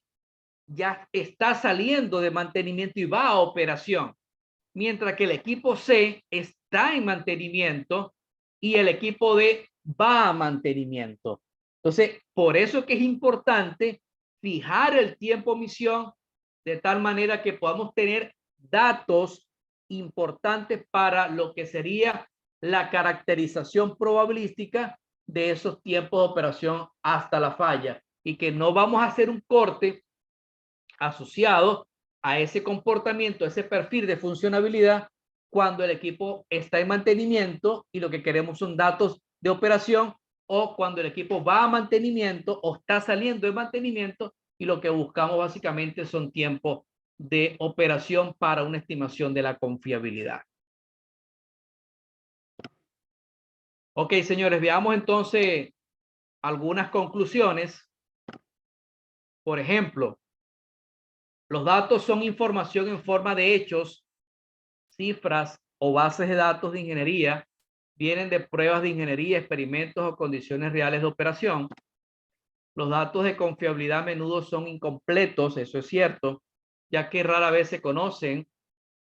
ya está saliendo de mantenimiento y va a operación, mientras que el equipo C está en mantenimiento y el equipo D va a mantenimiento. Entonces, por eso que es importante fijar el tiempo misión de tal manera que podamos tener datos importantes para lo que sería la caracterización probabilística de esos tiempos de operación hasta la falla y que no vamos a hacer un corte asociado a ese comportamiento, ese perfil de funcionabilidad cuando el equipo está en mantenimiento y lo que queremos son datos de operación, o cuando el equipo va a mantenimiento o está saliendo de mantenimiento y lo que buscamos básicamente son tiempos de operación para una estimación de la confiabilidad. Ok, señores, veamos entonces algunas conclusiones. Por ejemplo, los datos son información en forma de hechos, cifras o bases de datos de ingeniería. Vienen de pruebas de ingeniería, experimentos o condiciones reales de operación. Los datos de confiabilidad a menudo son incompletos, eso es cierto, ya que rara vez se conocen,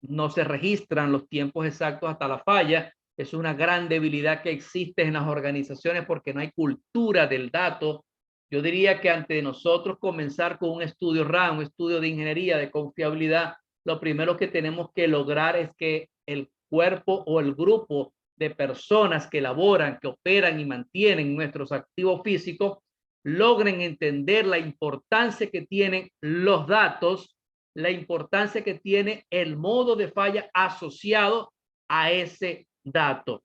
no se registran los tiempos exactos hasta la falla. Es una gran debilidad que existe en las organizaciones porque no hay cultura del dato. Yo diría que antes de nosotros comenzar con un estudio RAM, un estudio de ingeniería de confiabilidad, lo primero que tenemos que lograr es que el cuerpo o el grupo de personas que elaboran, que operan y mantienen nuestros activos físicos logren entender la importancia que tienen los datos, la importancia que tiene el modo de falla asociado a ese dato,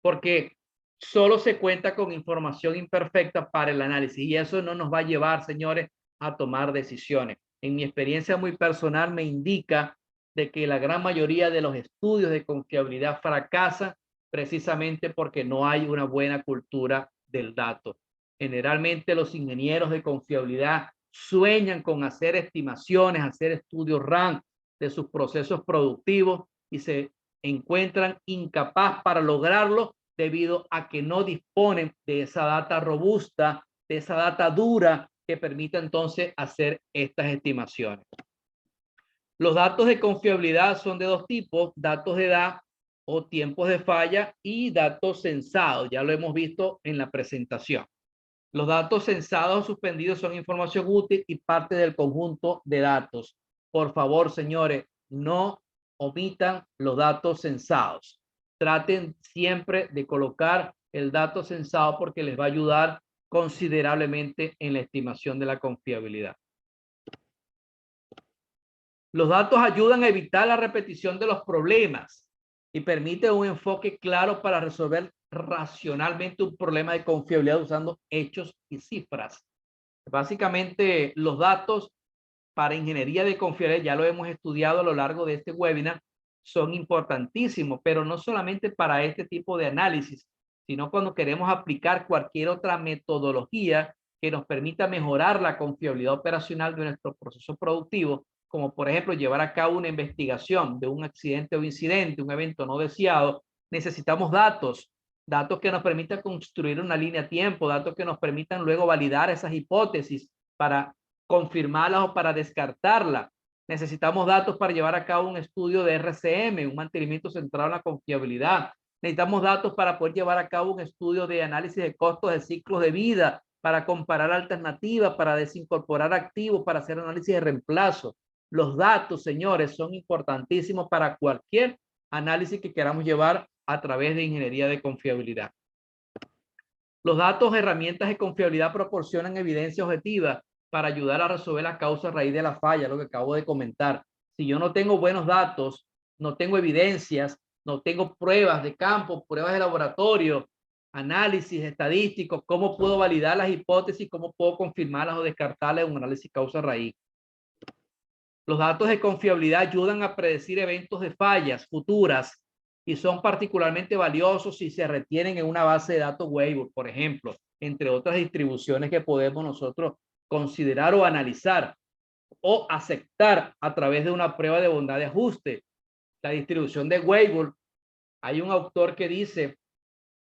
porque solo se cuenta con información imperfecta para el análisis y eso no nos va a llevar, señores, a tomar decisiones. En mi experiencia muy personal me indica de que la gran mayoría de los estudios de confiabilidad fracasan precisamente porque no hay una buena cultura del dato. Generalmente los ingenieros de confiabilidad sueñan con hacer estimaciones, hacer estudios RAM de sus procesos productivos y se encuentran incapaz para lograrlo debido a que no disponen de esa data robusta, de esa data dura que permita entonces hacer estas estimaciones. Los datos de confiabilidad son de dos tipos: datos de edad o tiempos de falla y datos censados. Ya lo hemos visto en la presentación. Los datos censados o suspendidos son información útil y parte del conjunto de datos. Por favor, señores, no omitan los datos censados. Traten siempre de colocar el dato censado porque les va a ayudar considerablemente en la estimación de la confiabilidad. Los datos ayudan a evitar la repetición de los problemas y permiten un enfoque claro para resolver racionalmente un problema de confiabilidad usando hechos y cifras. Básicamente, los datos para ingeniería de confiabilidad, ya lo hemos estudiado a lo largo de este webinar, son importantísimos, pero no solamente para este tipo de análisis, sino cuando queremos aplicar cualquier otra metodología que nos permita mejorar la confiabilidad operacional de nuestro proceso productivo, como por ejemplo llevar a cabo una investigación de un accidente o incidente, un evento no deseado. Necesitamos datos, datos que nos permitan construir una línea a tiempo, datos que nos permitan luego validar esas hipótesis para confirmarlas o para descartarlas. Necesitamos datos para llevar a cabo un estudio de RCM, un mantenimiento centrado en la confiabilidad. Necesitamos datos para poder llevar a cabo un estudio de análisis de costos de ciclos de vida, para comparar alternativas, para desincorporar activos, para hacer análisis de reemplazo. Los datos, señores, son importantísimos para cualquier análisis que queramos llevar a través de ingeniería de confiabilidad. Los datos, herramientas de confiabilidad proporcionan evidencia objetiva para ayudar a resolver la causa raíz de la falla, lo que acabo de comentar. Si yo no tengo buenos datos, no tengo evidencias, no tengo pruebas de campo, pruebas de laboratorio, análisis estadísticos, ¿cómo puedo validar las hipótesis? ¿Cómo puedo confirmarlas o descartarlas en un análisis causa-raíz? Los datos de confiabilidad ayudan a predecir eventos de fallas futuras y son particularmente valiosos si se retienen en una base de datos Weibull, por ejemplo, entre otras distribuciones que podemos nosotros considerar o analizar o aceptar a través de una prueba de bondad de ajuste. La distribución de Weibull, hay un autor que dice,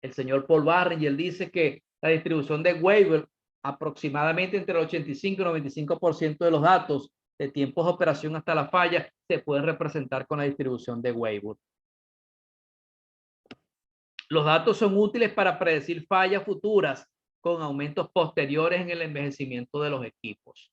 el señor Paul Barren, y él dice que la distribución de Weibull, aproximadamente entre el 85 y 95% de los datos de tiempos de operación hasta la falla se pueden representar con la distribución de Weibull. Los datos son útiles para predecir fallas futuras con aumentos posteriores en el envejecimiento de los equipos.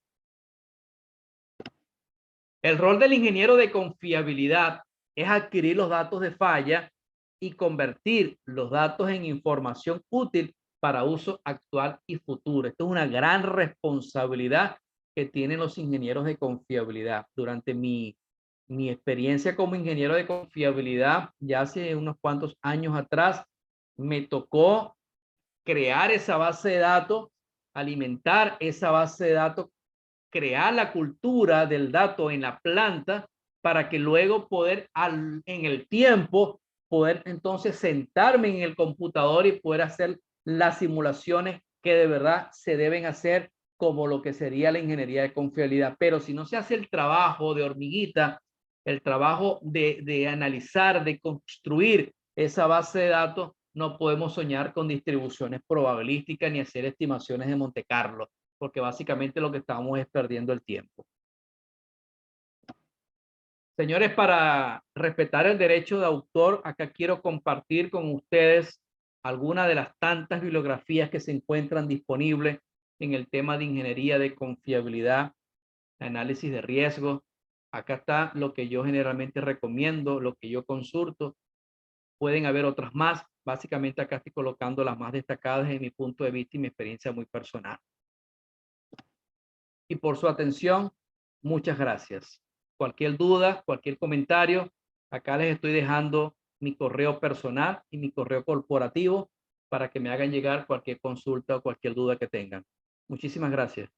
El rol del ingeniero de confiabilidad es adquirir los datos de falla y convertir los datos en información útil para uso actual y futuro. Esto es una gran responsabilidad que tienen los ingenieros de confiabilidad. Durante mi experiencia como ingeniero de confiabilidad, ya hace unos cuantos años atrás, me tocó crear esa base de datos, alimentar esa base de datos, crear la cultura del dato en la planta para que luego poder en el tiempo poder entonces sentarme en el computador y poder hacer las simulaciones que de verdad se deben hacer como lo que sería la ingeniería de confiabilidad. Pero si no se hace el trabajo de hormiguita, el trabajo de analizar, de construir esa base de datos, no podemos soñar con distribuciones probabilísticas ni hacer estimaciones de Monte Carlo, porque básicamente lo que estamos es perdiendo el tiempo. Señores, para respetar el derecho de autor, acá quiero compartir con ustedes algunas de las tantas bibliografías que se encuentran disponibles en el tema de ingeniería de confiabilidad, análisis de riesgo. Acá está lo que yo generalmente recomiendo, lo que yo consulto. Pueden haber otras más. Básicamente acá estoy colocando las más destacadas desde mi punto de vista y mi experiencia muy personal. Y por su atención, muchas gracias. Cualquier duda, cualquier comentario, acá les estoy dejando mi correo personal y mi correo corporativo para que me hagan llegar cualquier consulta o cualquier duda que tengan. Muchísimas gracias.